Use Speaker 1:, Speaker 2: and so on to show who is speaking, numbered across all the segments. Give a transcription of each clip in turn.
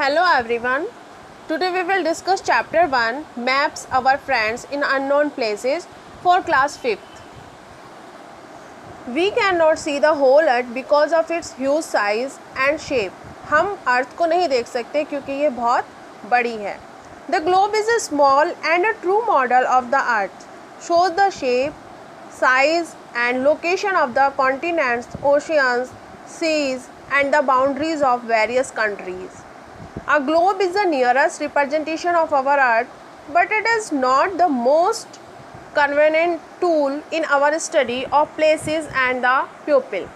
Speaker 1: Hello everyone. Today we will discuss chapter 1 Maps our friends in unknown places for class 5th. We cannot see the whole earth because of its huge size and shape. हम अर्थ को नहीं देख सकते क्योंकि ये बहुत बड़ी है. The globe is a small and a true model of the earth. Shows the shape, size and location of the continents, oceans, seas and the boundaries of various countries. A globe is the nearest representation of our earth, but it is not the most convenient tool in our study of places and the pupil.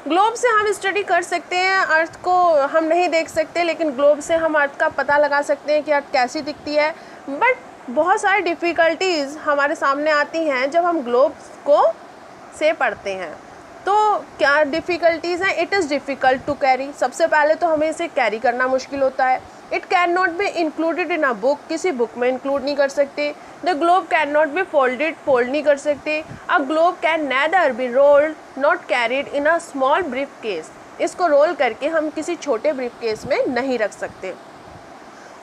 Speaker 1: Globe से हम study कर सकते हैं, अर्थ को हम नहीं देख सकते, लेकिन ग्लोब से हम अर्थ का पता लगा सकते हैं कि अर्थ कैसी दिखती है. बट बहुत सारी डिफ़िकल्टीज़ हमारे सामने आती हैं जब हम ग्लोब को से पढ़ते हैं. तो क्या डिफ़िकल्टीज़ हैं? It is difficult to carry. सबसे पहले तो हमें इसे कैरी करना मुश्किल होता है. It can not be included in a book. किसी बुक में इंक्लूड नहीं कर सकते. The globe can not be folded. Fold नहीं कर सकते. A globe can nether B rolled not carried in a small brief case. इसको रोल करके हम किसी छोटे ब्रीफ केस में नहीं रख सकते.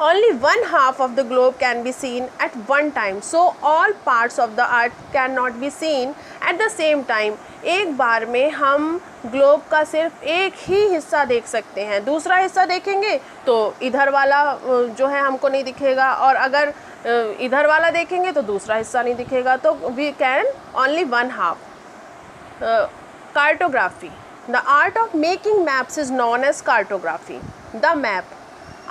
Speaker 1: Only one half of the globe can be seen at one time, so all parts of the earth cannot be seen at the same time. एक बार में हम ग्लोब का सिर्फ एक ही हिस्सा देख सकते हैं. दूसरा हिस्सा देखेंगे तो इधर वाला जो है हमको नहीं दिखेगा, और अगर इधर वाला देखेंगे तो दूसरा हिस्सा नहीं दिखेगा. तो we can only one half. Cartography. The art of making maps is known as cartography. The map.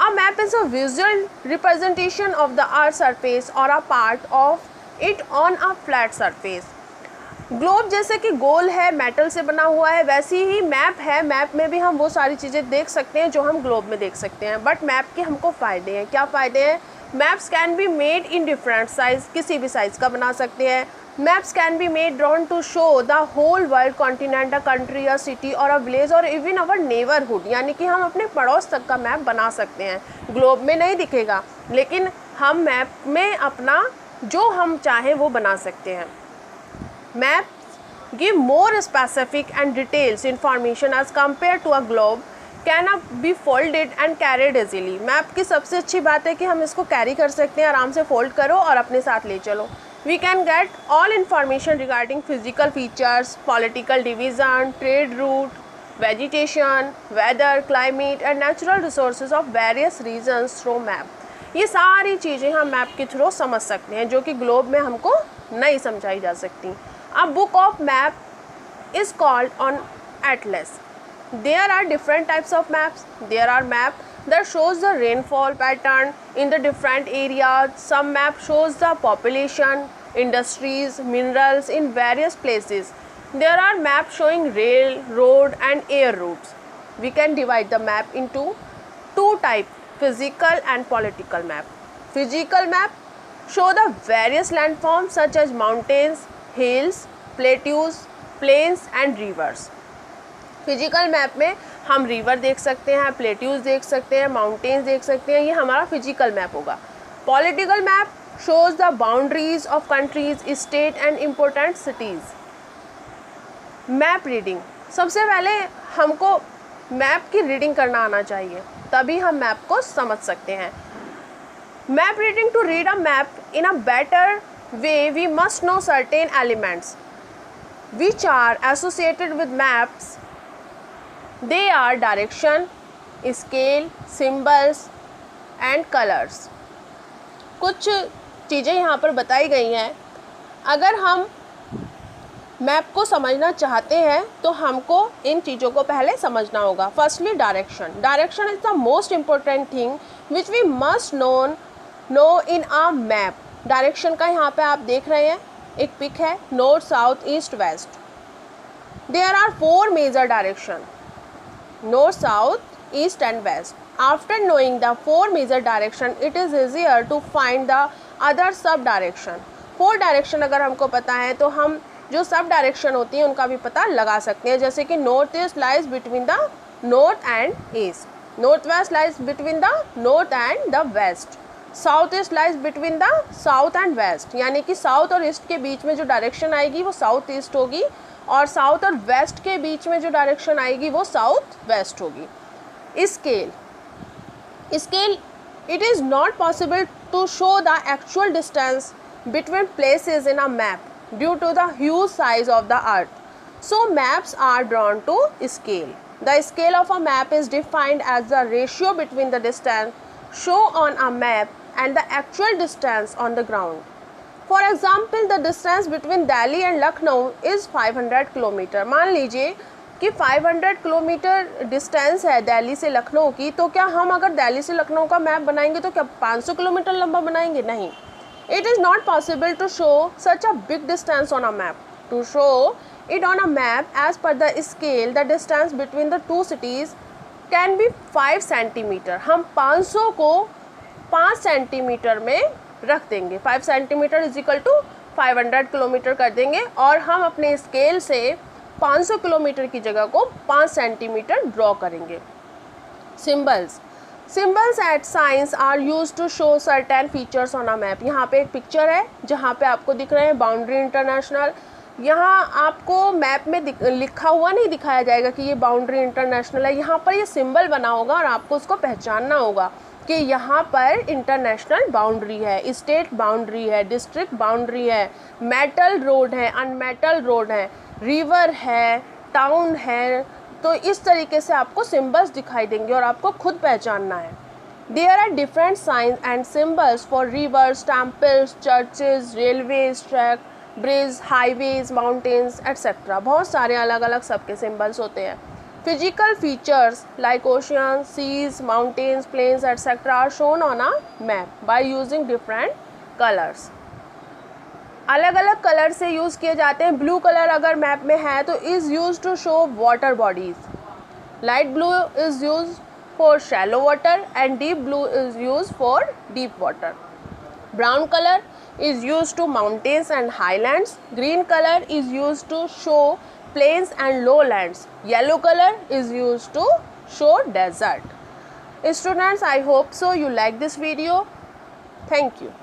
Speaker 1: A map is a visual representation of the earth surface or a part of it on a flat surface. Globe जैसे कि गोल है, metal से बना हुआ है, वैसी ही map है. Map में भी हम वो सारी चीज़ें देख सकते हैं जो हम ग्लोब में देख सकते हैं. बट मैप के हमको फ़ायदे हैं. क्या फ़ायदे हैं? Maps can be made in different size. किसी भी साइज़ का बना सकते हैं. Maps can be made drawn to show the whole world, continent, a country, a city or a village or even our neighborhood. यानी कि हम अपने पड़ोस तक का मैप बना सकते हैं. ग्लोब में नहीं दिखेगा, लेकिन हम मैप में अपना जो हम चाहें वो बना सकते हैं. Maps give more specific and details information as compared to a globe can be folded and carried easily. Map की सबसे अच्छी बात है कि हम इसको कैरी कर सकते हैं. आराम से फोल्ड करो और अपने साथ ले चलो. We can get all information regarding physical features, political division, trade route, vegetation, weather, climate and natural resources of various regions through map. ये सारी चीज़ें हम मैप के थ्रू समझ सकते हैं जो कि ग्लोब में हमको नहीं समझाई जा सकती. A book of map is called an atlas. There are different types of maps. There are maps that shows the rainfall pattern in the different areas. Some map shows the population, industries, minerals in various places. There are maps showing rail, road and air routes. We can divide the map into two types, physical and political map. Physical map show the various landforms such as mountains, hills, plateaus, plains and rivers. Physical map में हम river देख सकते हैं, plateaus देख सकते हैं, mountains देख सकते हैं. ये हमारा फिजिकल मैप होगा. Political map shows the boundaries of countries, state and important cities. Map reading. सबसे पहले हमको मैप की रीडिंग करना आना चाहिए, तभी हम मैप को समझ सकते हैं. Map reading. To read a map in a better way we must know certain elements which are associated with maps. They are direction, scale, symbols and colors. कुछ चीज़ें यहाँ पर बताई गई हैं. अगर हम मैप को समझना चाहते हैं तो हमको इन चीज़ों को पहले समझना होगा. Firstly direction. Direction is the most important thing which we must know in a map. Direction का यहाँ पे आप देख रहे हैं एक पिक है, north, south, east, west. There are 4 major direction: north, south, east and west. After knowing the 4 major direction, it is easier to find the other sub direction. 4 direction अगर हमको पता है तो हम जो सब डायरेक्शन होती हैं उनका भी पता लगा सकते हैं. जैसे कि north east lies between the north and east, north west lies between the north and the west, south east lies between the south and west. यानी कि साउथ और ईस्ट के बीच में जो डायरेक्शन आएगी वो साउथ ईस्ट होगी, और साउथ और वेस्ट के बीच में जो डायरेक्शन आएगी वो साउथ वेस्ट होगी. Scale. Scale, it is not possible to show the actual distance between places in a map due to the huge size of the earth. So maps are drawn to scale. The scale of a map is defined as the ratio between the distance shown on a map and the actual distance on the ground. For example, the distance between Delhi and Lucknow is 500 kilometre. मान लीजिए कि 500 kilometre distance है दिल्ली से लखनऊ की, तो क्या हम अगर दिल्ली से लखनऊ का मैप बनाएंगे तो क्या 500 किलोमीटर लंबा बनाएंगे? नहीं. It is not possible to show such a big distance on a map. To show it on a map as per the scale, the distance between the two cities can be 5 centimetre. हम 500 को 5 centimetre में रख देंगे. 5 centimetre is equal to 500 kilometre कर देंगे और हम अपने स्केल से 500 किलोमीटर की जगह को 5 सेंटीमीटर ड्रॉ करेंगे. Symbols. Symbols and signs are use to show certain features on a map. यहाँ पे एक पिक्चर है जहाँ पे आपको दिख रहे हैं बाउंड्री इंटरनेशनल. यहाँ आपको मैप में लिखा हुआ नहीं दिखाया जाएगा कि ये बाउंड्री इंटरनेशनल है. यहाँ पर ये सिंबल बना होगा और आपको उसको पहचानना होगा कि यहाँ पर इंटरनेशनल बाउंड्री है, स्टेट बाउंड्री है, डिस्ट्रिक्ट बाउंड्री है, मेटल रोड है, अनमेटल रोड है, रिवर है, टाउन है. तो इस तरीके से आपको सिंबल्स दिखाई देंगे और आपको खुद पहचानना है. There are different signs and symbols for rivers, temples, churches, railways, track, bridge, highways, mountains etcetera. बहुत सारे अलग अलग सबके सिंबल्स होते हैं. Physical features like ocean, seas, mountains, plains etcetera are shown on a map by using different colours. अलग अलग colour से यूज़ किए जाते हैं. ब्लू कलर अगर मैप में है तो is use to show water bodies. Light blue is use for shallow water and deep blue is use for deep water. Brown colour is used to mountains and highlands. Green color is used to show plains and lowlands. Yellow color is used to show desert. Students, I hope so you like this video. Thank you.